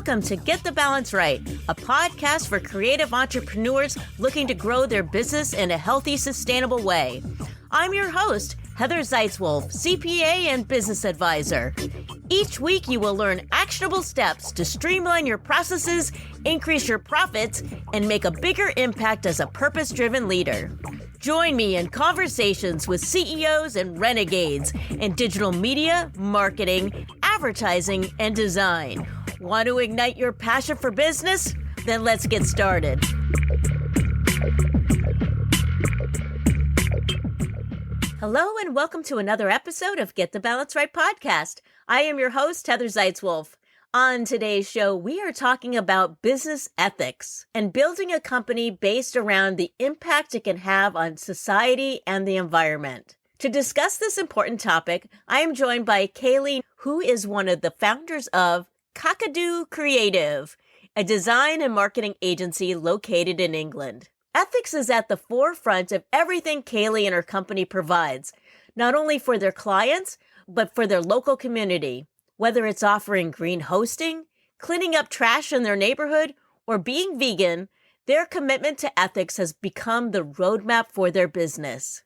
Welcome to Get the Balance Right, a podcast for creative entrepreneurs looking to grow their business in a healthy, sustainable way. I'm your host, Heather Zeitzwolf, CPA and business advisor. Each week, you will learn actionable steps to streamline your processes, increase your profits, and make a bigger impact as a purpose-driven leader. Join me in conversations with CEOs and renegades in digital media, marketing, advertising, and design. Want to ignite your passion for business? Then let's get started. Hello and welcome to another episode of Get the Balance Right podcast. I am your host, Heather Zeitzwolf. On today's show, we are talking about business ethics and building a company based around the impact it can have on society and the environment. To discuss this important topic, I am joined by Kayleigh, who is one of the founders of Kakadu Creative, a design and marketing agency located in England. Ethics is at the forefront of everything Kayleigh and her company provides, not only for their clients, but for their local community. Whether it's offering green hosting, cleaning up trash in their neighborhood, or being vegan, their commitment to ethics has become the roadmap for their business.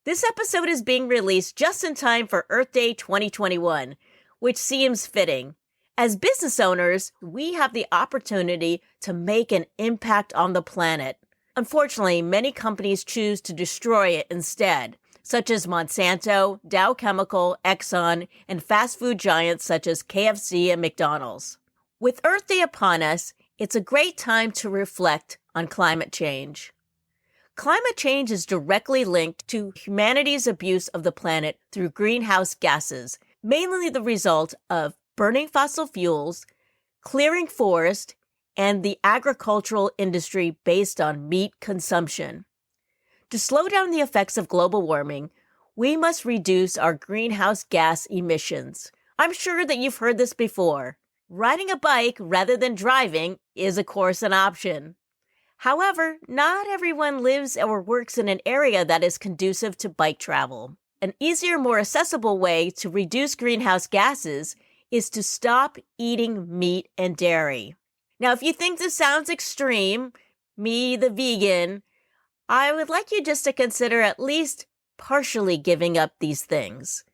This episode is being released just in time for Earth Day 2021, which seems fitting. As business owners, we have the opportunity to make an impact on the planet. Unfortunately, many companies choose to destroy it instead, such as Monsanto, Dow Chemical, Exxon, and fast food giants such as KFC and McDonald's. With Earth Day upon us, it's a great time to reflect on climate change. Climate change is directly linked to humanity's abuse of the planet through greenhouse gases, mainly the result of burning fossil fuels, clearing forest, and the agricultural industry based on meat consumption. To slow down the effects of global warming, we must reduce our greenhouse gas emissions. I'm sure that you've heard this before. Riding a bike rather than driving is, of course, an option. However, not everyone lives or works in an area that is conducive to bike travel. An easier, more accessible way to reduce greenhouse gases is to stop eating meat and dairy. Now, if you think this sounds extreme, me, the vegan, I would like you just to consider at least partially giving up these things.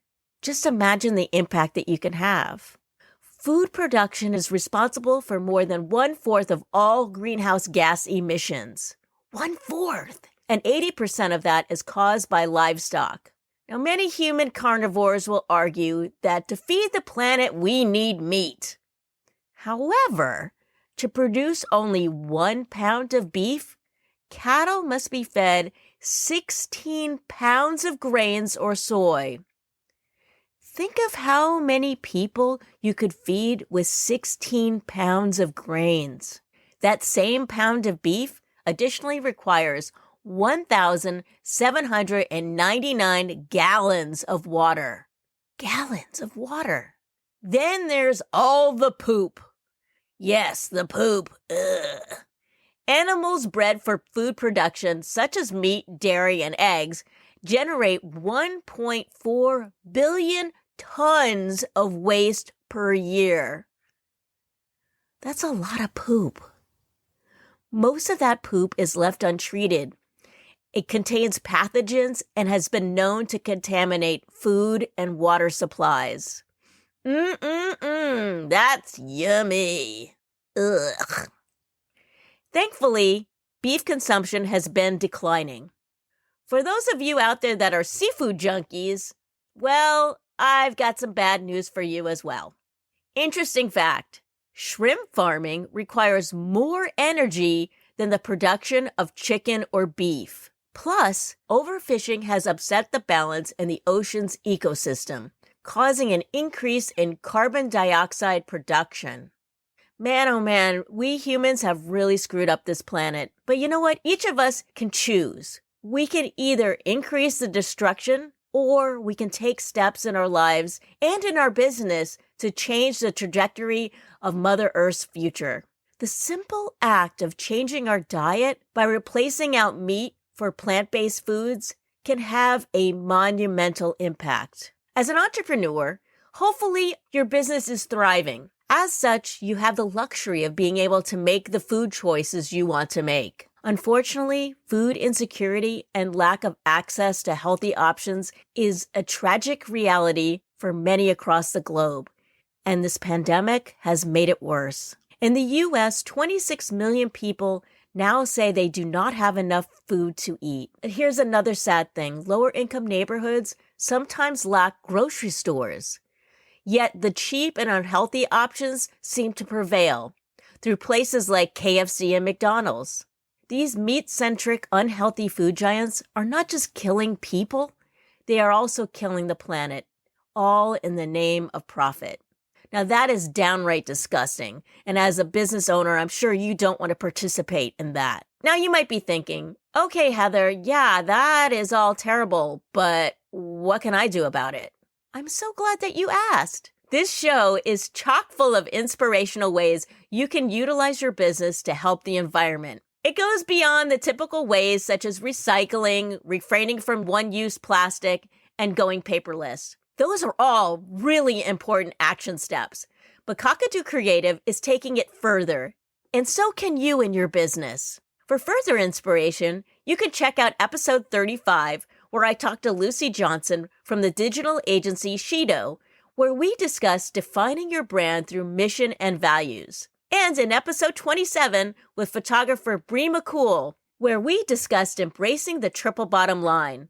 Just imagine the impact that you can have. Food production is responsible for more than 1/4 of all greenhouse gas emissions. 1/4! And 80% of that is caused by livestock. Now, many human carnivores will argue that to feed the planet, we need meat. However, to produce only 1 pound of beef, cattle must be fed 16 pounds of grains or soy. Think of how many people you could feed with 16 pounds of grains. That same pound of beef additionally requires 1,799 gallons of water. Gallons of water. Then there's all the poop. Yes, the poop. Ugh. Animals bred for food production, such as meat, dairy, and eggs, generate 1.4 billion tons of waste per year. That's a lot of poop. Most of that poop is left untreated. It contains pathogens and has been known to contaminate food and water supplies. That's yummy. Ugh. Thankfully, beef consumption has been declining. For those of you out there that are seafood junkies, well, I've got some bad news for you as well. Interesting fact, shrimp farming requires more energy than the production of chicken or beef. Plus, overfishing has upset the balance in the ocean's ecosystem, causing an increase in carbon dioxide production. Man, oh man, we humans have really screwed up this planet. But you know what? Each of us can choose. We can either increase the destruction, or we can take steps in our lives and in our business to change the trajectory of Mother Earth's future. The simple act of changing our diet by replacing out meat for plant-based foods can have a monumental impact. As an entrepreneur, hopefully your business is thriving. As such, you have the luxury of being able to make the food choices you want to make. Unfortunately, food insecurity and lack of access to healthy options is a tragic reality for many across the globe, and this pandemic has made it worse. In the U.S., 26 million people now say they do not have enough food to eat. And here's another sad thing. Lower-income neighborhoods sometimes lack grocery stores. Yet the cheap and unhealthy options seem to prevail through places like KFC and McDonald's. These meat-centric, unhealthy food giants are not just killing people, they are also killing the planet, all in the name of profit. Now that is downright disgusting, and as a business owner, I'm sure you don't want to participate in that. Now you might be thinking, okay, Heather, yeah, that is all terrible, but what can I do about it? I'm so glad that you asked. This show is chock full of inspirational ways you can utilize your business to help the environment. It goes beyond the typical ways such as recycling, refraining from one-use plastic, and going paperless. Those are all really important action steps, but Kakadu Creative is taking it further, and so can you in your business. For further inspiration, you can check out episode 35, where I talked to Lucy Johnson from the digital agency Shido, where we discuss defining your brand through mission and values. And in episode 27 with photographer Bree McCool, where we discussed embracing the triple bottom line.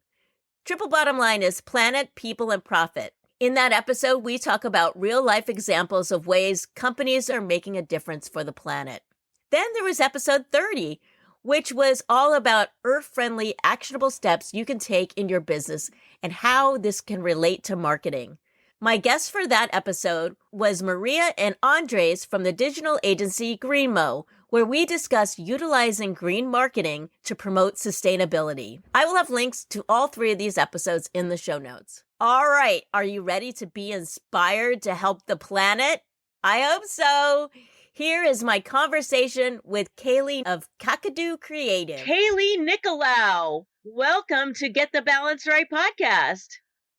Triple bottom line is planet, people, and profit. In that episode, we talk about real-life examples of ways companies are making a difference for the planet. Then there was episode 30, which was all about earth-friendly, actionable steps you can take in your business and how this can relate to marketing. My guest for that episode was Maria and Andres from the digital agency Greenmo, where we discussed utilizing green marketing to promote sustainability. I will have links to all three of these episodes in the show notes. All right, are you ready to be inspired to help the planet? I hope so. Here is my conversation with Kayleigh of Kakadu Creative. Kayleigh Nicolaou, welcome to Get the Balance Right podcast.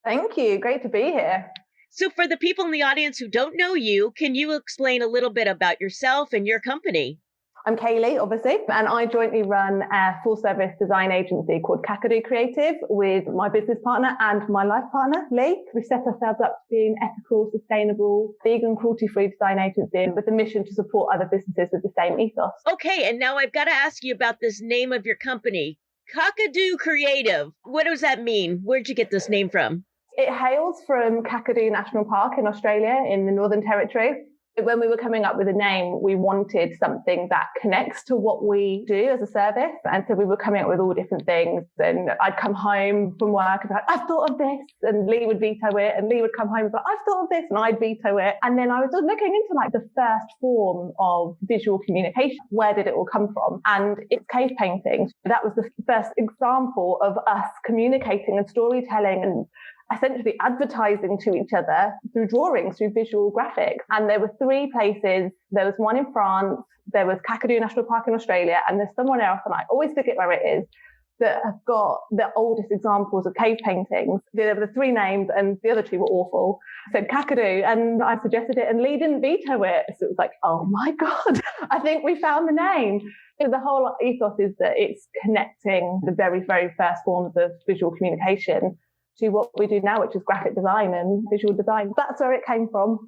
Thank you. Great to be here. So for the people in the audience who don't know you, can you explain a little bit about yourself and your company? I'm Kayleigh, obviously, and I jointly run a full-service design agency called Kakadu Creative with my business partner and my life partner, Lee. We set ourselves up to be an ethical, sustainable, vegan, cruelty-free design agency with a mission to support other businesses with the same ethos. Okay, and now I've got to ask you about this name of your company, Kakadu Creative. What does that mean? Where'd you get this name from? It hails from Kakadu National Park in Australia in the Northern Territory. When we were coming up with a name, we wanted something that connects to what we do as a service. And so we were coming up with all different things. And I'd come home from work and be like, I've thought of this. And Lee would veto it. And Lee would come home and be like, I've thought of this. And I'd veto it. And then I was looking into like the first form of visual communication. Where did it all come from? And it's cave paintings. That was the first example of us communicating and storytelling and essentially advertising to each other through drawings, through visual graphics. And there were three places. There was one in France, there was Kakadu National Park in Australia, and there's someone else, and I always forget where it is, that have got the oldest examples of cave paintings. There were the three names, and the other two were awful. I said Kakadu, and I suggested it, and Lee didn't veto it. So it was like, oh my God, I think we found the name. The whole ethos is that it's connecting the very, very first forms of visual communication to what we do now, which is graphic design and visual design. That's where it came from.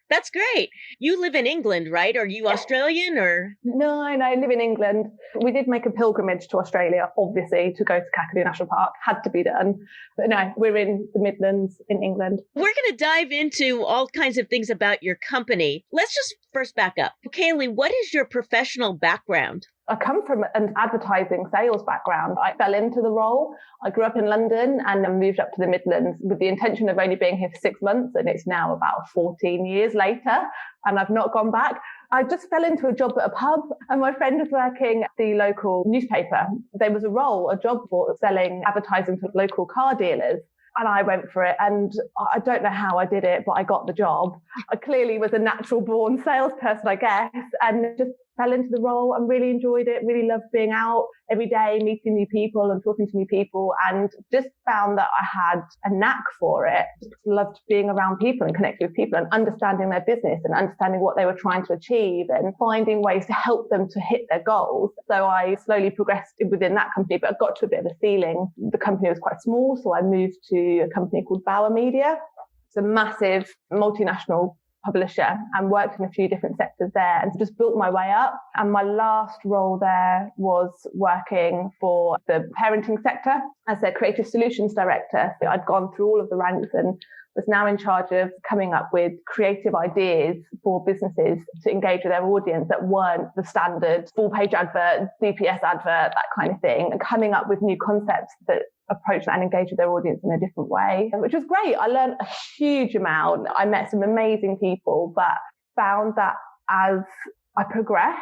That's great. You live in England, right? Are you Australian or? No, I live in England. We did make a pilgrimage to Australia, obviously, to go to Kakadu National Park. Had to be done. But no, we're in the Midlands in England. We're going to dive into all kinds of things about your company. Let's just first back up. Kayleigh, what is your professional background? I come from an advertising sales background. I fell into the role. I grew up in London and then moved up to the Midlands with the intention of only being here for 6 months. And it's now about 14 years later and I've not gone back. I just fell into a job at a pub and my friend was working at the local newspaper. There was a job for selling advertising to local car dealers. And I went for it. And I don't know how I did it, but I got the job. I clearly was a natural born salesperson, I guess, and just fell into the role and really enjoyed it, really loved being out every day, meeting new people and talking to new people, and just found that I had a knack for it. Just loved being around people and connecting with people and understanding their business and understanding what they were trying to achieve and finding ways to help them to hit their goals. So I slowly progressed within that company, but I got to a bit of a ceiling. The company was quite small, so I moved to a company called Bauer Media. It's a massive multinational publisher, and worked in a few different sectors there and just built my way up. And my last role there was working for the parenting sector as their creative solutions director. So I'd gone through all of the ranks and was now in charge of coming up with creative ideas for businesses to engage with their audience that weren't the standard full-page advert, DPS advert, that kind of thing, and coming up with new concepts that approach and engage with their audience in a different way, which was great. I learned a huge amount. I met some amazing people, but found that as I progressed,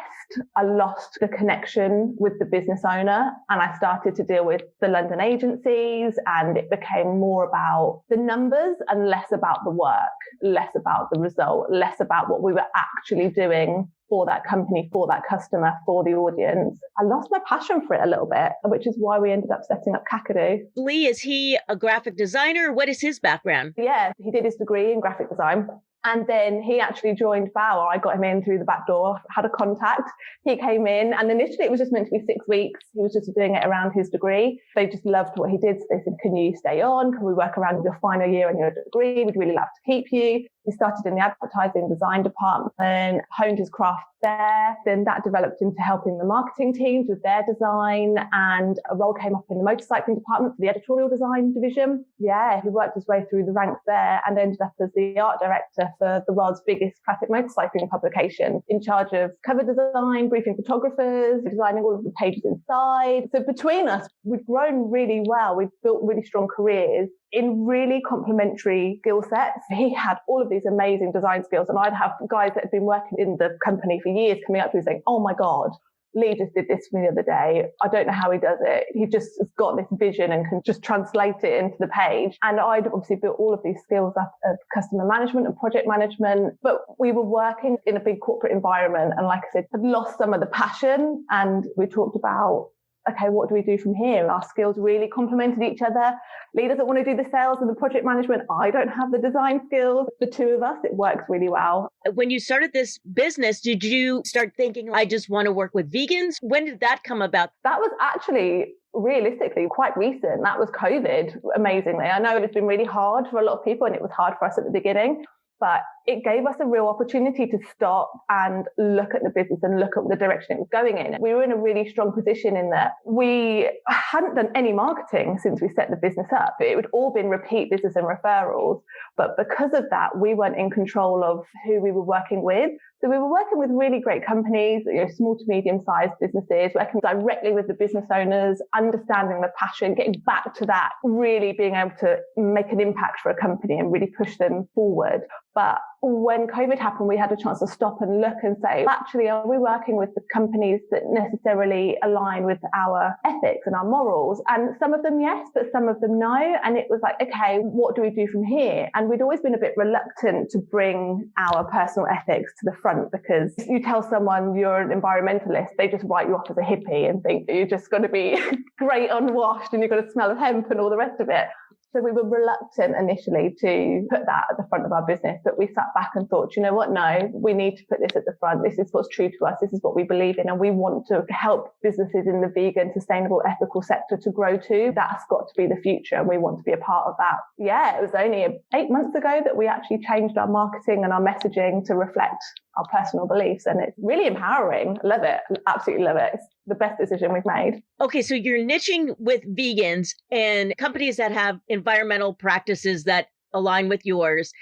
I lost the connection with the business owner, and I started to deal with the London agencies, and it became more about the numbers and less about the work, less about the result, less about what we were actually doing for that company, for that customer, for the audience. I lost my passion for it a little bit, which is why we ended up setting up Kakadu. Lee, is he a graphic designer? What is his background? Yeah, he did his degree in graphic design. And then he actually joined Bauer. I got him in through the back door, had a contact. He came in, and initially it was just meant to be 6 weeks. He was just doing it around his degree. They just loved what he did. So they said, can you stay on? Can we work around your final year and your degree? We'd really love to keep you. He started in the advertising design department, honed his craft there. Then that developed into helping the marketing teams with their design, and a role came up in the motorcycling department for the editorial design division. Yeah, he worked his way through the ranks there and ended up as the art director for the world's biggest classic motorcycling publication, in charge of cover design, briefing photographers, designing all of the pages inside. So between us, we've grown really well. We've built really strong careers in really complementary skill sets. He had all of these amazing design skills, and I'd have guys that had been working in the company for years coming up to me saying, oh my God, Lee just did this for me the other day. I don't know how he does it. He just has got this vision and can just translate it into the page. And I'd obviously built all of these skills up of customer management and project management, but we were working in a big corporate environment. And like I said, had lost some of the passion, and we talked about, okay, what do we do from here? Our skills really complemented each other. Lee doesn't want to do the sales and the project management. I don't have the design skills. The two of us, it works really well. When you started this business, did you start thinking, I just want to work with vegans? When did that come about? That was actually realistically quite recent. That was COVID, amazingly. I know it's been really hard for a lot of people, and it was hard for us at the beginning. But it gave us a real opportunity to stop and look at the business and look at the direction it was going in. We were in a really strong position in that we hadn't done any marketing since we set the business up. It would all been repeat business and referrals. But because of that, we weren't in control of who we were working with. So we were working with really great companies, small to medium-sized businesses, working directly with the business owners, understanding the passion, getting back to that, really being able to make an impact for a company and really push them forward. But when COVID happened, we had a chance to stop and look and say, actually, are we working with the companies that necessarily align with our ethics and our morals? And some of them, yes, but some of them, no. And it was like, okay, what do we do from here? And we'd always been a bit reluctant to bring our personal ethics to the front, because if you tell someone you're an environmentalist, they just write you off as a hippie and think that you're just going to be great unwashed and you're going to smell of hemp and all the rest of it. So we were reluctant initially to put that at the front of our business, but we sat back and thought, you know what? No, we need to put this at the front. This is what's true to us. This is what we believe in. And we want to help businesses in the vegan, sustainable, ethical sector to grow too. That's got to be the future. And we want to be a part of that. Yeah, it was only 8 months ago that we actually changed our marketing and our messaging to reflect our personal beliefs. And it's really empowering. I love it. Absolutely love it. It's the best decision we've made. Okay, so you're niching with vegans and companies that have environmental practices that align with yours.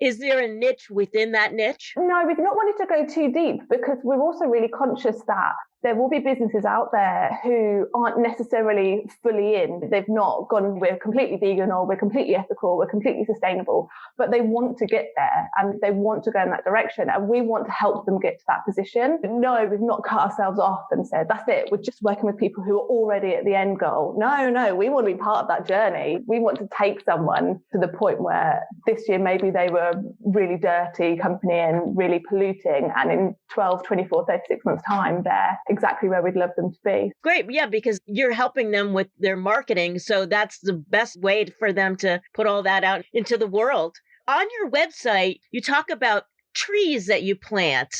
Is there a niche within that niche? No, we've not wanted to go too deep, because we're also really conscious that there will be businesses out there who aren't necessarily fully in. They've not gone, we're completely vegan or we're completely ethical, we're completely sustainable, but they want to get there and they want to go in that direction. And we want to help them get to that position. No, we've not cut ourselves off and said, that's it, we're just working with people who are already at the end goal. No, we want to be part of that journey. We want to take someone to the point where this year maybe they were a really dirty company and really polluting. And in 12, 24, 36 months time, they're exactly where we'd love them to be. Great. Yeah, because you're helping them with their marketing. So that's the best way for them to put all that out into the world. On your website, you talk about trees that you plant.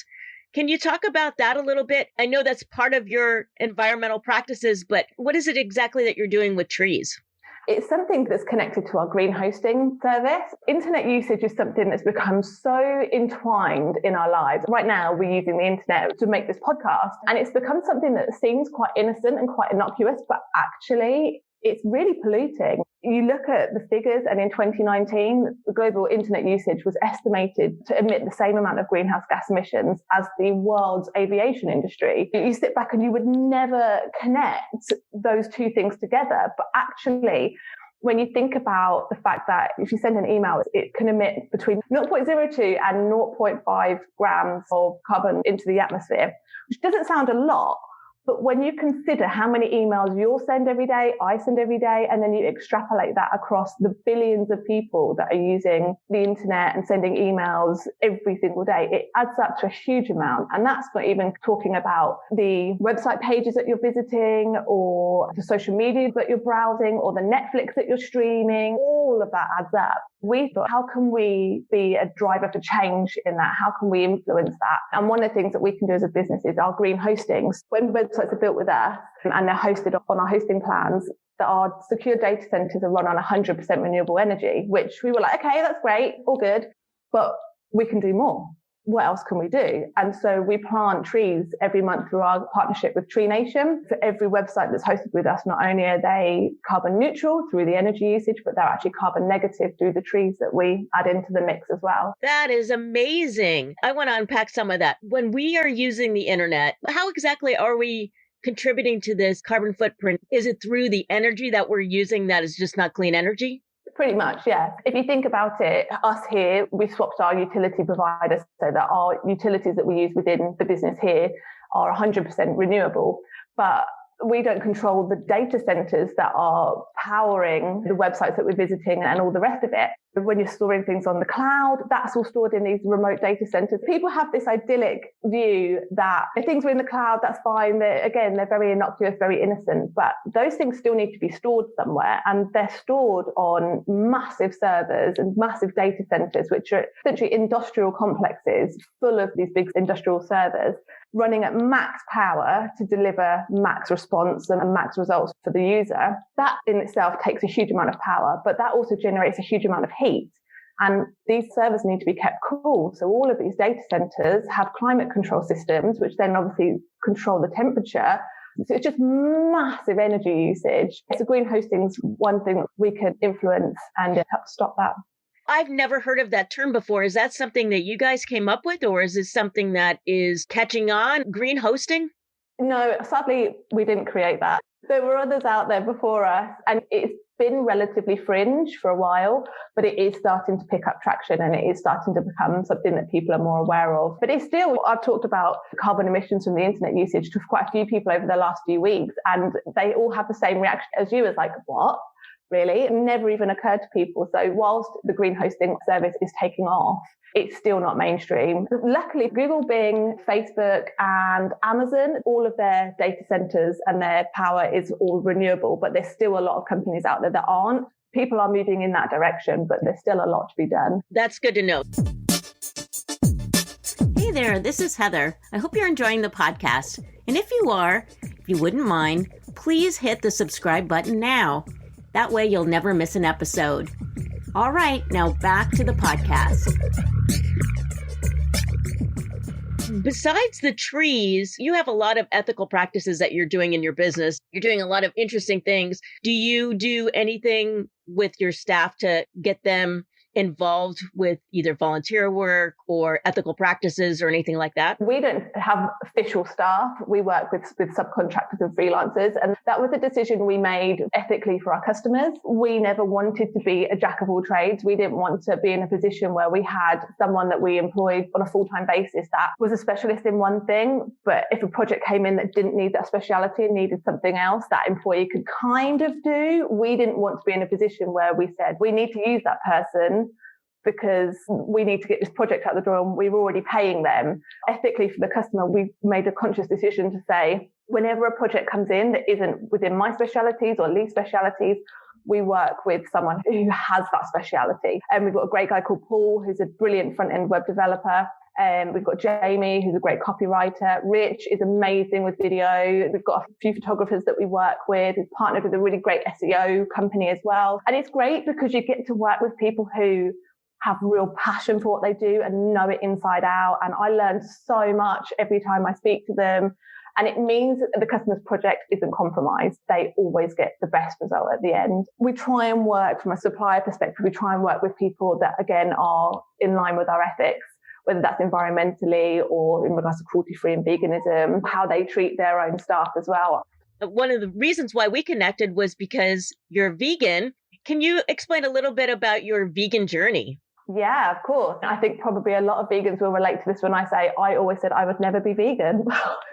Can you talk about that a little bit? I know that's part of your environmental practices, but what is it exactly that you're doing with trees? It's something that's connected to our green hosting service. Internet usage is something that's become so entwined in our lives. Right now, we're using the internet to make this podcast, and it's become something that seems quite innocent and quite innocuous, but actually it's really polluting. You look at the figures, and in 2019, the global internet usage was estimated to emit the same amount of greenhouse gas emissions as the world's aviation industry. You sit back and you would never connect those two things together. But actually, when you think about the fact that if you send an email, it can emit between 0.02 and 0.5 grams of carbon into the atmosphere, which doesn't sound a lot. But when you consider how many emails you'll send every day, I send every day, and then you extrapolate that across the billions of people that are using the internet and sending emails every single day, it adds up to a huge amount. And that's not even talking about the website pages that you're visiting or the social media that you're browsing or the Netflix that you're streaming. All of that adds up. We thought, how can we be a driver for change in that? How can we influence that? And one of the things that we can do as a business is our green hostings. When websites are built with us and they're hosted on our hosting plans, that our secure data centers are run on 100% renewable energy, which we were like, okay, that's great, all good, but we can do more. What else can we do? And so we plant trees every month through our partnership with Tree Nation. For every website that's hosted with us, not only are they carbon neutral through the energy usage, but they're actually carbon negative through the trees that we add into the mix as well. That is amazing. I want to unpack some of that. When we are using the internet, how exactly are we contributing to this carbon footprint? Is it through the energy that we're using that is just not clean energy? Pretty much, yeah. If you think about it, us here, we've swapped our utility providers so that our utilities that we use within the business here are 100% renewable. But we don't control the data centers that are powering the websites that we're visiting and all the rest of it. When you're storing things on the cloud, that's all stored in these remote data centers. People have this idyllic view that if things are in the cloud, that's fine. They're very innocuous, very innocent, but those things still need to be stored somewhere, and they're stored on massive servers and massive data centers, which are essentially industrial complexes full of these big industrial servers running at max power to deliver max response and max results for the user. That in itself takes a huge amount of power, but that also generates a huge amount of heat. And these servers need to be kept cool. So all of these data centers have climate control systems, which then obviously control the temperature. So it's just massive energy usage. So green hosting's one thing that we can influence and help stop that. I've never heard of that term before. Is that something that you guys came up with, or is this something that is catching on? Green hosting? No, sadly, we didn't create that. There were others out there before us, and it's been relatively fringe for a while, but it is starting to pick up traction and it is starting to become something that people are more aware of. But it's still, I've talked about carbon emissions from the internet usage to quite a few people over the last few weeks, and they all have the same reaction as you, as like, what? Really? It never even occurred to people. So whilst the green hosting service is taking off, it's still not mainstream. Luckily, Google, Bing, Facebook, and Amazon, all of their data centers and their power is all renewable, but there's still a lot of companies out there that aren't. People are moving in that direction, but there's still a lot to be done. That's good to know. Hey there, this is Heather. I hope you're enjoying the podcast. And if you are, if you wouldn't mind, please hit the subscribe button now. That way you'll never miss an episode. All right, now back to the podcast. Besides the trees, you have a lot of ethical practices that you're doing in your business. You're doing a lot of interesting things. Do you do anything with your staff to get them involved with either volunteer work or ethical practices or anything like that? We don't have official staff. We work with subcontractors and freelancers. And that was a decision we made ethically for our customers. We never wanted to be a jack of all trades. We didn't want to be in a position where we had someone that we employed on a full-time basis that was a specialist in one thing. But if a project came in that didn't need that speciality and needed something else that employee could kind of do, we didn't want to be in a position where we said, we need to use that person, because we need to get this project out the door and we're already paying them. Ethically for the customer, we've made a conscious decision to say, whenever a project comes in that isn't within my specialities or Lee's specialities, we work with someone who has that speciality. And we've got a great guy called Paul, who's a brilliant front-end web developer. We've got Jamie, who's a great copywriter. Rich is amazing with video. We've got a few photographers that we work with. We've partnered with a really great SEO company as well. And it's great because you get to work with people who have real passion for what they do and know it inside out. And I learn so much every time I speak to them. And it means that the customer's project isn't compromised. They always get the best result at the end. We try and work from a supplier perspective. We try and work with people that, again, are in line with our ethics, whether that's environmentally or in regards to cruelty-free and veganism, how they treat their own staff as well. One of the reasons why we connected was because you're vegan. Can you explain a little bit about your vegan journey? Yeah, of course. I think probably a lot of vegans will relate to this when I say I always said I would never be vegan.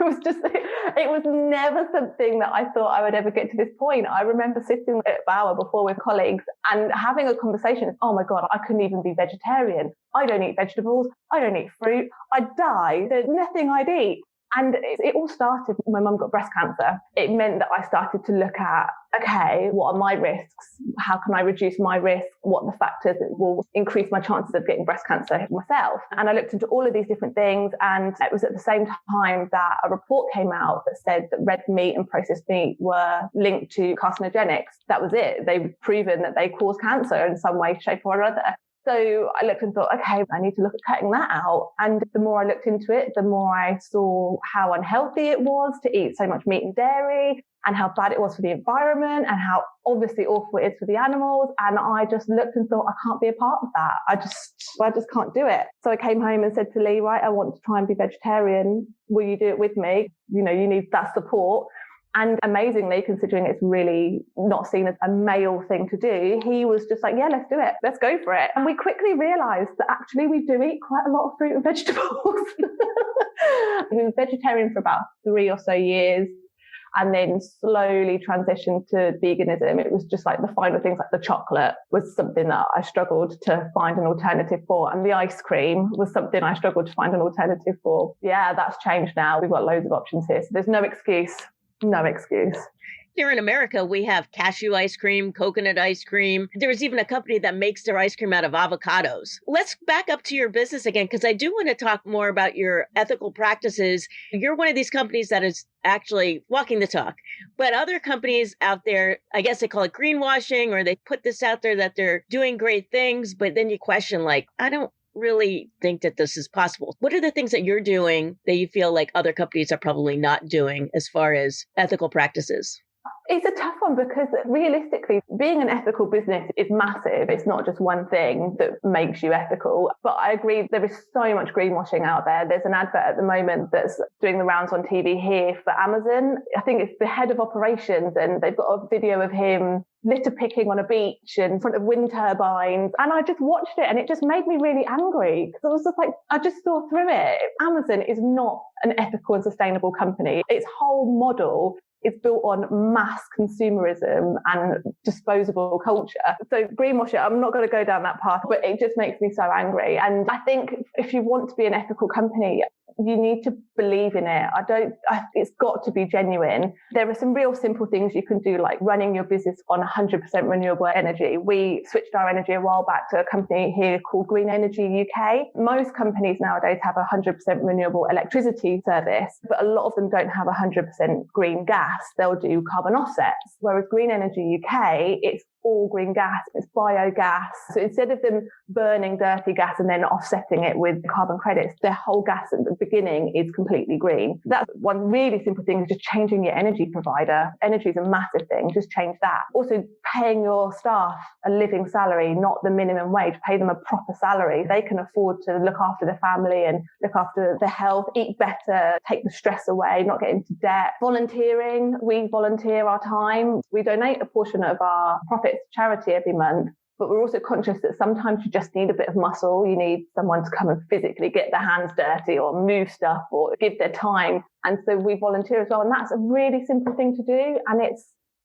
It was never something that I thought I would ever get to this point. I remember sitting at Bauer before with colleagues and having a conversation. Oh my God, I couldn't even be vegetarian. I don't eat vegetables. I don't eat fruit. I'd die. There's nothing I'd eat. And it all started when my mum got breast cancer. It meant that I started to look at, okay, what are my risks? How can I reduce my risk? What are the factors that will increase my chances of getting breast cancer myself? And I looked into all of these different things. And it was at the same time that a report came out that said that red meat and processed meat were linked to carcinogenics. That was it. They've proven that they cause cancer in some way, shape or other. So I looked and thought, okay, I need to look at cutting that out. And the more I looked into it, the more I saw how unhealthy it was to eat so much meat and dairy and how bad it was for the environment and how obviously awful it is for the animals. And I just looked and thought, I can't be a part of that. I just can't do it. So I came home and said to Lee, right, I want to try and be vegetarian. Will you do it with me? You know, you need that support. And amazingly, considering it's really not seen as a male thing to do, he was just like, yeah, let's do it. Let's go for it. And we quickly realized that actually we do eat quite a lot of fruit and vegetables. He was vegetarian for about 3 or so years and then slowly transitioned to veganism. It was just like the final things, like the chocolate was something that I struggled to find an alternative for. And the ice cream was something I struggled to find an alternative for. Yeah, that's changed now. We've got loads of options here. So there's no excuse. No excuse. Here in America, we have cashew ice cream, coconut ice cream. There's even a company that makes their ice cream out of avocados. Let's back up to your business again, because I do want to talk more about your ethical practices. You're one of these companies that is actually walking the talk. But other companies out there, I guess they call it greenwashing, or they put this out there that they're doing great things, but then you question, like, I don't really think that this is possible. What are the things that you're doing that you feel like other companies are probably not doing as far as ethical practices? It's a tough one because realistically, being an ethical business is massive. It's not just one thing that makes you ethical. But I agree, there is so much greenwashing out there. There's an advert at the moment that's doing the rounds on TV here for Amazon. I think it's the head of operations, and they've got a video of him litter picking on a beach in front of wind turbines. And I just watched it and it just made me really angry because I was just like, I just saw through it. Amazon is not an ethical and sustainable company. Its whole model is built on mass consumerism and disposable culture. So greenwashing, I'm not going to go down that path, but it just makes me so angry. And I think if you want to be an ethical company, you need to believe in it. It's got to be genuine. There are some real simple things you can do, like running your business on 100% renewable energy. We switched our energy a while back to a company here called Green Energy UK. Most companies nowadays have a 100% renewable electricity service, but a lot of them don't have 100% green gas. They'll do carbon offsets. Whereas Green Energy UK, it's all green gas, it's biogas. So instead of them burning dirty gas and then offsetting it with carbon credits, their whole gas at the beginning is completely green. That's one really simple thing, is just changing your energy provider. Energy is a massive thing, just change that. Also paying your staff a living salary, not the minimum wage. Pay them a proper salary. They can afford to look after their family and look after their health, eat better, take the stress away, not get into debt. Volunteering, we volunteer our time. We donate a portion of our profits to charity every month. But we're also conscious that sometimes you just need a bit of muscle. You need someone to come and physically get their hands dirty or move stuff or give their time. And so we volunteer as well. And that's a really simple thing to do. And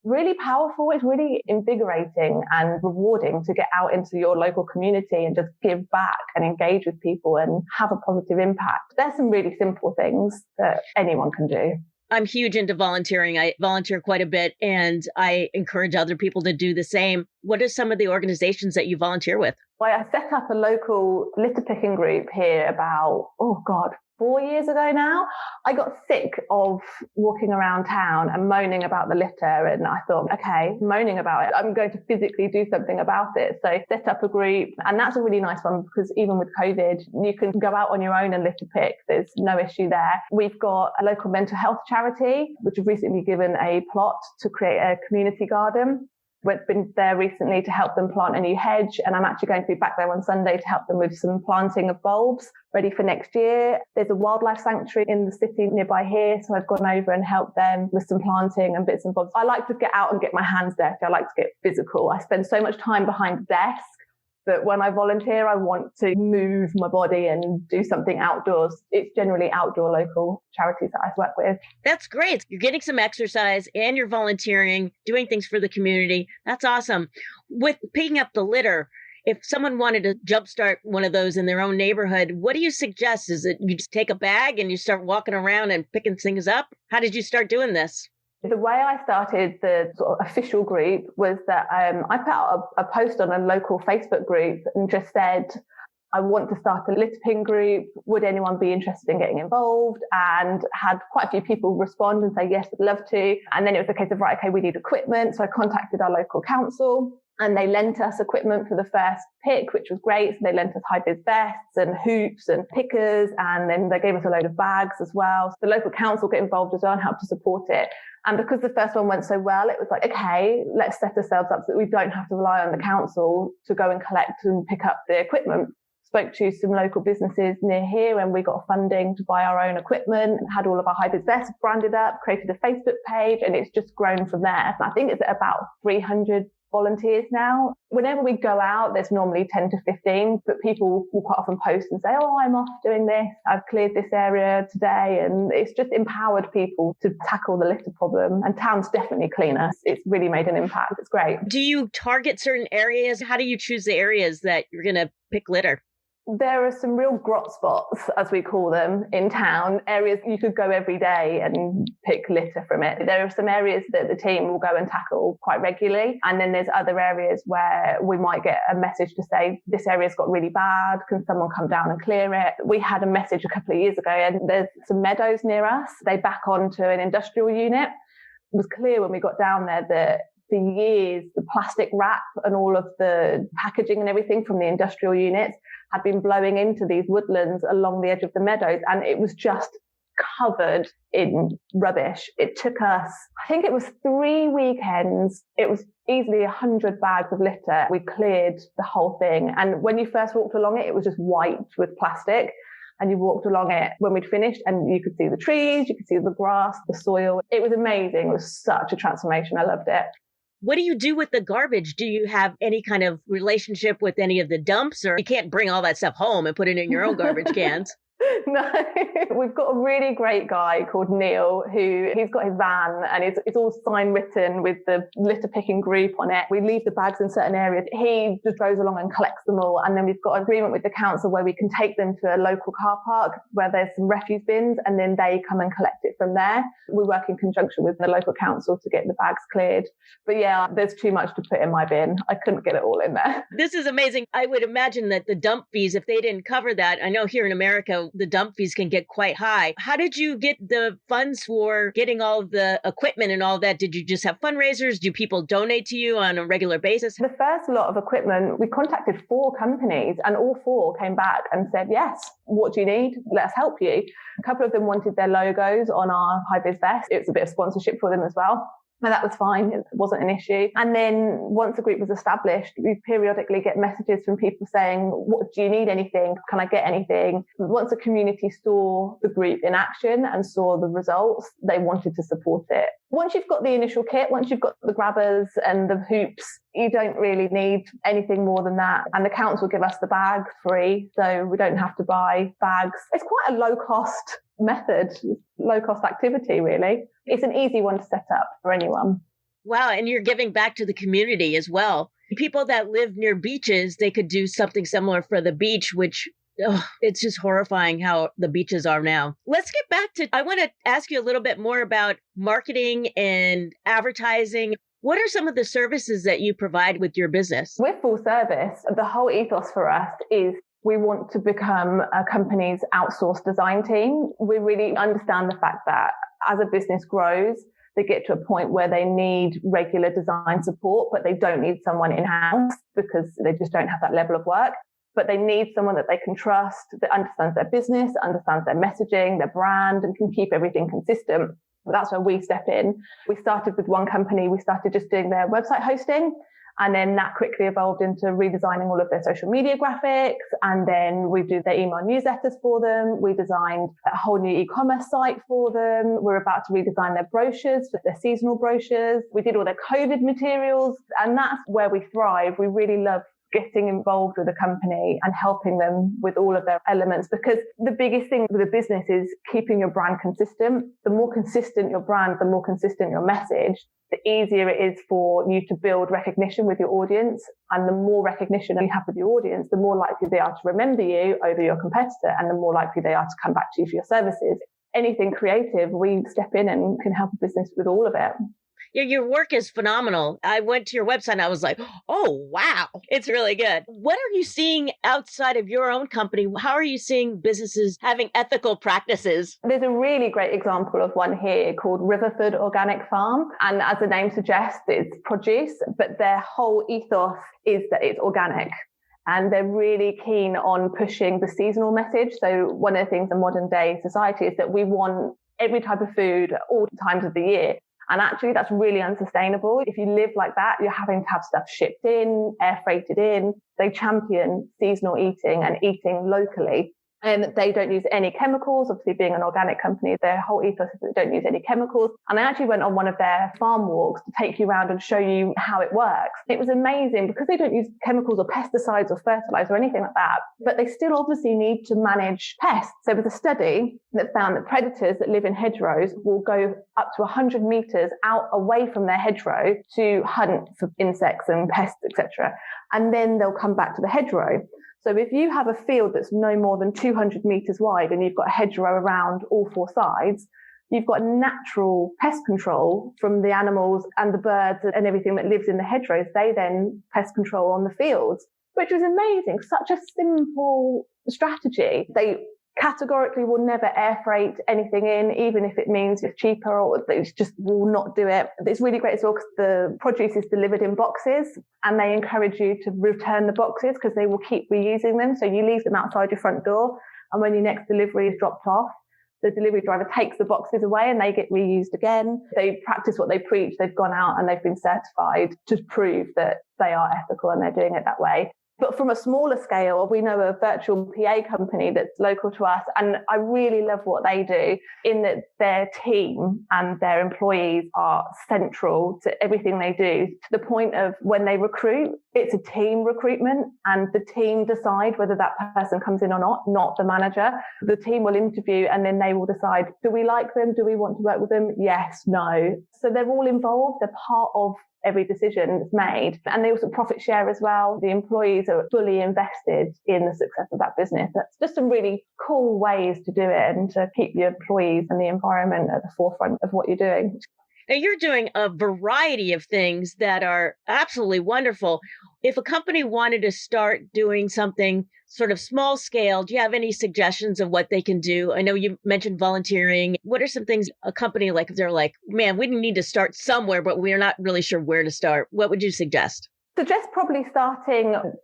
really powerful. It's really invigorating and rewarding to get out into your local community and just give back and engage with people and have a positive impact. There's some really simple things that anyone can do. I'm huge into volunteering. I volunteer quite a bit, and I encourage other people to do the same. What are some of the organizations that you volunteer with? Well, I set up a local litter picking group here about, 4 years ago now. I got sick of walking around town and moaning about the litter, and I thought, okay, moaning about it, I'm going to physically do something about it. So set up a group, and that's a really nice one because even with COVID, you can go out on your own and litter pick. There's no issue there. We've got a local mental health charity, which have recently given a plot to create a community garden. We've been there recently to help them plant a new hedge, and I'm actually going to be back there on Sunday to help them with some planting of bulbs ready for next year. There's a wildlife sanctuary in the city nearby here, so I've gone over and helped them with some planting and bits and bobs. I like to get out and get my hands dirty. I like to get physical. I spend so much time behind the desk that when I volunteer, I want to move my body and do something outdoors. It's generally outdoor local charities that I work with. That's great. You're getting some exercise and you're volunteering, doing things for the community. That's awesome. With picking up the litter, if someone wanted to jumpstart one of those in their own neighborhood, what do you suggest? Is it you just take a bag and you start walking around and picking things up? How did you start doing this? The way I started the sort of official group was that I put out a post on a local Facebook group and just said, I want to start a litter picking group. Would anyone be interested in getting involved? And had quite a few people respond and say, yes, I'd love to. And then it was a case of, right, okay, we need equipment. So I contacted our local council and they lent us equipment for the first pick, which was great. So they lent us high-vis vests and hoops and pickers. And then they gave us a load of bags as well. So the local council got involved as well and helped to support it. And because the first one went so well, it was like, okay, let's set ourselves up so that we don't have to rely on the council to go and collect and pick up the equipment. Spoke to some local businesses near here and we got funding to buy our own equipment, had all of our high-vis vests branded up, created a Facebook page, and it's just grown from there. I think it's at about 300 volunteers now. Whenever we go out, there's normally 10 to 15, but people will quite often post and say, oh, I'm off doing this. I've cleared this area today. And it's just empowered people to tackle the litter problem. And town's definitely cleaner. It's really made an impact. It's great. Do you target certain areas? How do you choose the areas that you're going to pick litter? There are some real grot spots, as we call them, in town, areas you could go every day and pick litter from it. There are some areas that the team will go and tackle quite regularly. And then there's other areas where we might get a message to say, this area's got really bad. Can someone come down and clear it? We had a message a couple of years ago and there's some meadows near us. They back onto an industrial unit. It was clear when we got down there that for years, the plastic wrap and all of the packaging and everything from the industrial units had been blowing into these woodlands along the edge of the meadows. And it was just covered in rubbish. It took us, I think it was 3 weekends. It was easily 100 bags of litter. We cleared the whole thing. And when you first walked along it, it was just white with plastic. And you walked along it when we'd finished and you could see the trees, you could see the grass, the soil. It was amazing. It was such a transformation. I loved it. What do you do with the garbage? Do you have any kind of relationship with any of the dumps, or you can't bring all that stuff home and put it in your own garbage cans? No, we've got a really great guy called Neil he's got his van and it's all sign written with the litter picking group on it. We leave the bags in certain areas. He just goes along and collects them all. And then we've got an agreement with the council where we can take them to a local car park where there's some refuse bins and then they come and collect it from there. We work in conjunction with the local council to get the bags cleared. But yeah, there's too much to put in my bin. I couldn't get it all in there. This is amazing. I would imagine that the dump fees, if they didn't cover that, I know here in America, the dump fees can get quite high. How did you get the funds for getting all of the equipment and all that? Did you just have fundraisers? Do people donate to you on a regular basis? The first lot of equipment, we contacted 4 companies and all 4 came back and said, yes, what do you need? Let us help you. A couple of them wanted their logos on our high-vis vest. It was a bit of sponsorship for them as well. But that was fine. It wasn't an issue. And then once the group was established, we periodically get messages from people saying, what do you need anything? Can I get anything? Once the community saw the group in action and saw the results, they wanted to support it. Once you've got the initial kit, once you've got the grabbers and the hoops, you don't really need anything more than that. And the council give us the bag free, so we don't have to buy bags. It's quite a low-cost method, low-cost activity, really. It's an easy one to set up for anyone. Wow. And you're giving back to the community as well. People that live near beaches, they could do something similar for the beach, which it's just horrifying how the beaches are now. Let's get back to, I want to ask you a little bit more about marketing and advertising. What are some of the services that you provide with your business? We're full service. The whole ethos for us is we want to become a company's outsourced design team. We really understand the fact that as a business grows, they get to a point where they need regular design support, but they don't need someone in-house because they just don't have that level of work. But they need someone that they can trust, that understands their business, understands their messaging, their brand, and can keep everything consistent. That's where we step in. We started with one company. We started just doing their website hosting. And then that quickly evolved into redesigning all of their social media graphics. And then we do their email newsletters for them. We designed a whole new e-commerce site for them. We're about to redesign their brochures, their seasonal brochures. We did all their COVID materials. And that's where we thrive. We really love getting involved with a company and helping them with all of their elements, because the biggest thing with a business is keeping your brand consistent. The more consistent your brand, the more consistent your message, the easier it is for you to build recognition with your audience. And the more recognition you have with your audience, the more likely they are to remember you over your competitor, and the more likely they are to come back to you for your services. Anything creative, we step in and can help a business with all of it. Your work is phenomenal. I went to your website and I was like, oh, wow, it's really good. What are you seeing outside of your own company? How are you seeing businesses having ethical practices? There's a really great example of one here called Riverford Organic Farm. And as the name suggests, it's produce, but their whole ethos is that it's organic. And they're really keen on pushing the seasonal message. So one of the things in modern day society is that we want every type of food at all times of the year. And actually, that's really unsustainable. If you live like that, you're having to have stuff shipped in, air freighted in. They champion seasonal eating and eating locally. And they don't use any chemicals. Obviously, being an organic company, their whole ethos is that they don't use any chemicals. And I actually went on one of their farm walks to take you around and show you how it works. It was amazing because they don't use chemicals or pesticides or fertilizer or anything like that. But they still obviously need to manage pests. There was a study that found that predators that live in hedgerows will go up to 100 meters out away from their hedgerow to hunt for insects and pests, etc. And then they'll come back to the hedgerow. So if you have a field that's no more than 200 meters wide and you've got a hedgerow around all four sides, you've got natural pest control from the animals and the birds and everything that lives in the hedgerows. They then pest control on the fields, which was amazing. Such a simple strategy. They categorically will never air freight anything in, even if it means it's cheaper, or they just will not do it. It's really great as well because the produce is delivered in boxes and they encourage you to return the boxes because they will keep reusing them. So you leave them outside your front door, and when your next delivery is dropped off, the delivery driver takes the boxes away and they get reused again. They practice what they preach. They've gone out and they've been certified to prove that they are ethical and they're doing it that way. But from a smaller scale, we know a virtual PA company that's local to us. And I really love what they do in that their team and their employees are central to everything they do, to the point of when they recruit, it's a team recruitment and the team decide whether that person comes in or not the manager. The team will interview and then they will decide, do we like them? Do we want to work with them? Yes, no. So they're all involved. They're part of every decision that's made. And they also profit share as well. The employees are fully invested in the success of that business. That's just some really cool ways to do it and to keep your employees and the environment at the forefront of what you're doing. Now, you're doing a variety of things that are absolutely wonderful. If a company wanted to start doing something sort of small scale, do you have any suggestions of what they can do? I know you mentioned volunteering. What are some things a company like, if they're like, man, we need to start somewhere, but we're not really sure where to start? What would you suggest? Suggest probably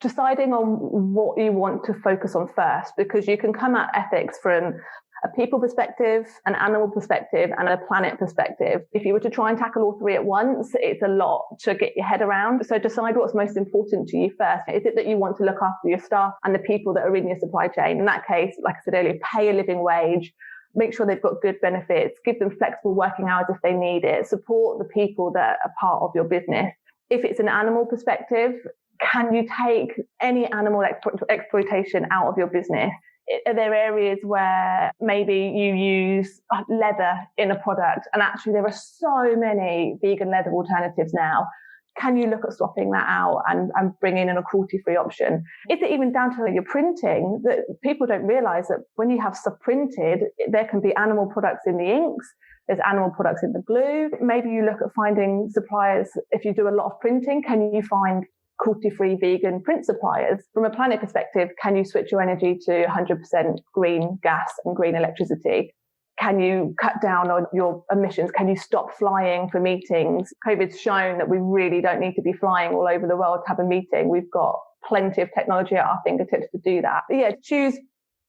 deciding on what you want to focus on first, because you can come at ethics from a people perspective, an animal perspective, and a planet perspective. If you were to try and tackle all three at once, it's a lot to get your head around. So decide what's most important to you first. Is it that you want to look after your staff and the people that are in your supply chain? In that case, like I said earlier, pay a living wage, make sure they've got good benefits, give them flexible working hours if they need it, support the people that are part of your business. If it's an animal perspective, can you take any animal exploitation out of your business? Are there areas where maybe you use leather in a product, and actually there are so many vegan leather alternatives now? Can you look at swapping that out and bring in a cruelty-free option? Is it even down to your printing that people don't realize that when you have stuff printed, there can be animal products in the inks, there's animal products in the glue. Maybe you look at finding suppliers. If you do a lot of printing, can you find cruelty-free vegan print suppliers? From a planet perspective, can you switch your energy to 100% green gas and green electricity? Can you cut down on your emissions? Can you stop flying for meetings? COVID's shown that we really don't need to be flying all over the world to have a meeting. We've got plenty of technology at our fingertips to do that. But yeah, choose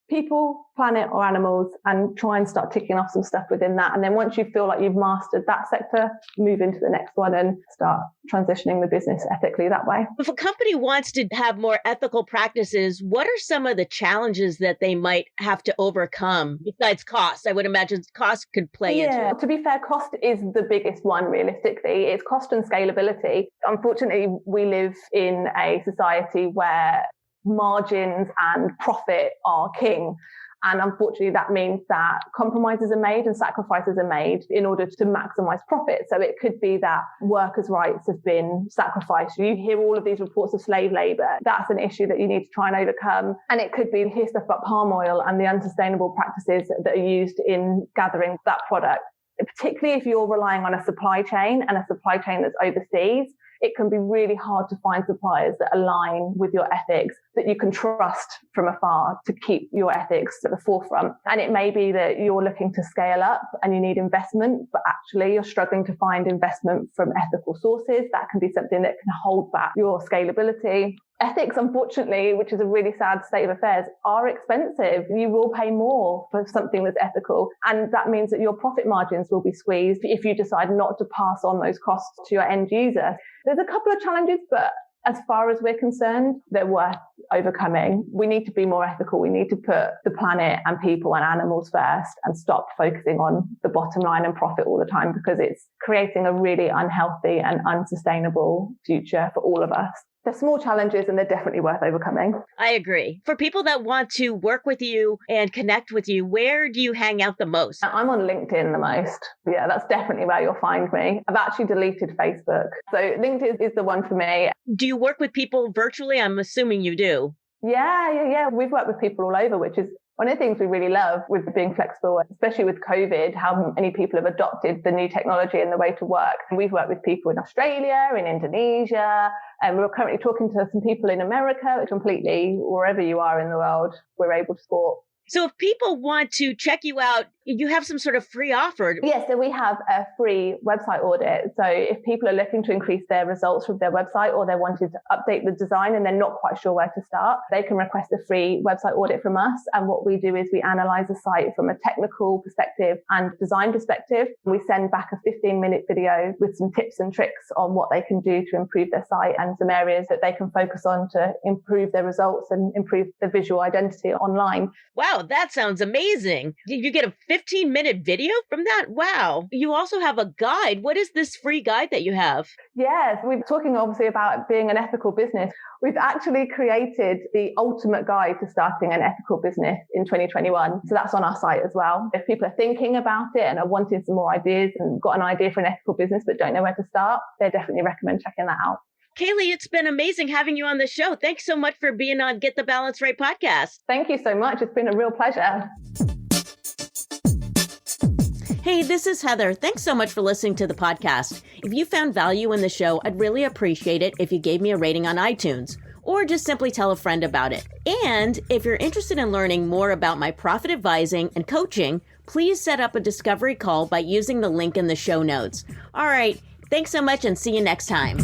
people, planet, or animals, and try and start ticking off some stuff within that. And then once you feel like you've mastered that sector, move into the next one and start transitioning the business ethically that way. If a company wants to have more ethical practices, what are some of the challenges that they might have to overcome besides cost? I would imagine cost could play into it. To be fair, cost is the biggest one realistically. It's cost and scalability. Unfortunately, we live in a society where margins and profit are king. And unfortunately, that means that compromises are made and sacrifices are made in order to maximize profit. So it could be that workers' rights have been sacrificed. You hear all of these reports of slave labor. That's an issue that you need to try and overcome. And it could be hear stuff about palm oil and the unsustainable practices that are used in gathering that product. Particularly if you're relying on a supply chain and a supply chain that's overseas, it can be really hard to find suppliers that align with your ethics, that you can trust from afar to keep your ethics at the forefront. And it may be that you're looking to scale up and you need investment, but actually you're struggling to find investment from ethical sources. That can be something that can hold back your scalability. Ethics, unfortunately, which is a really sad state of affairs, are expensive. You will pay more for something that's ethical. And that means that your profit margins will be squeezed if you decide not to pass on those costs to your end user. There's a couple of challenges, but as far as we're concerned, they're worth overcoming. We need to be more ethical. We need to put the planet and people and animals first and stop focusing on the bottom line and profit all the time, because it's creating a really unhealthy and unsustainable future for all of us. They're small challenges and they're definitely worth overcoming. I agree. For people that want to work with you and connect with you, where do you hang out the most? I'm on LinkedIn the most. Yeah, that's definitely where you'll find me. I've actually deleted Facebook. So LinkedIn is the one for me. Do you work with people virtually? I'm assuming you do. Yeah. We've worked with people all over, which is one of the things we really love with being flexible, especially with COVID, how many people have adopted the new technology and the way to work. And we've worked with people in Australia, in Indonesia, and we're currently talking to some people in America. Completely, wherever you are in the world, we're able to support. So if people want to check you out, you have some sort of free offer. Yes, so we have a free website audit. So if people are looking to increase their results from their website, or they're wanting to update the design and they're not quite sure where to start, they can request a free website audit from us. And what we do is we analyze the site from a technical perspective and design perspective. We send back a 15-minute video with some tips and tricks on what they can do to improve their site and some areas that they can focus on to improve their results and improve their visual identity online. Wow, that sounds amazing. You get a 15-minute video from that? Wow. You also have a guide. What is this free guide that you have? Yes, we're talking obviously about being an ethical business. We've actually created the ultimate guide to starting an ethical business in 2021. So that's on our site as well. If people are thinking about it and are wanting some more ideas and got an idea for an ethical business but don't know where to start, they definitely recommend checking that out. Kayleigh, it's been amazing having you on the show. Thanks so much for being on Get the Balance Right podcast. Thank you so much. It's been a real pleasure. Hey, this is Heather. Thanks so much for listening to the podcast. If you found value in the show, I'd really appreciate it if you gave me a rating on iTunes, or just simply tell a friend about it. And if you're interested in learning more about my profit advising and coaching, please set up a discovery call by using the link in the show notes. All right. Thanks so much and see you next time.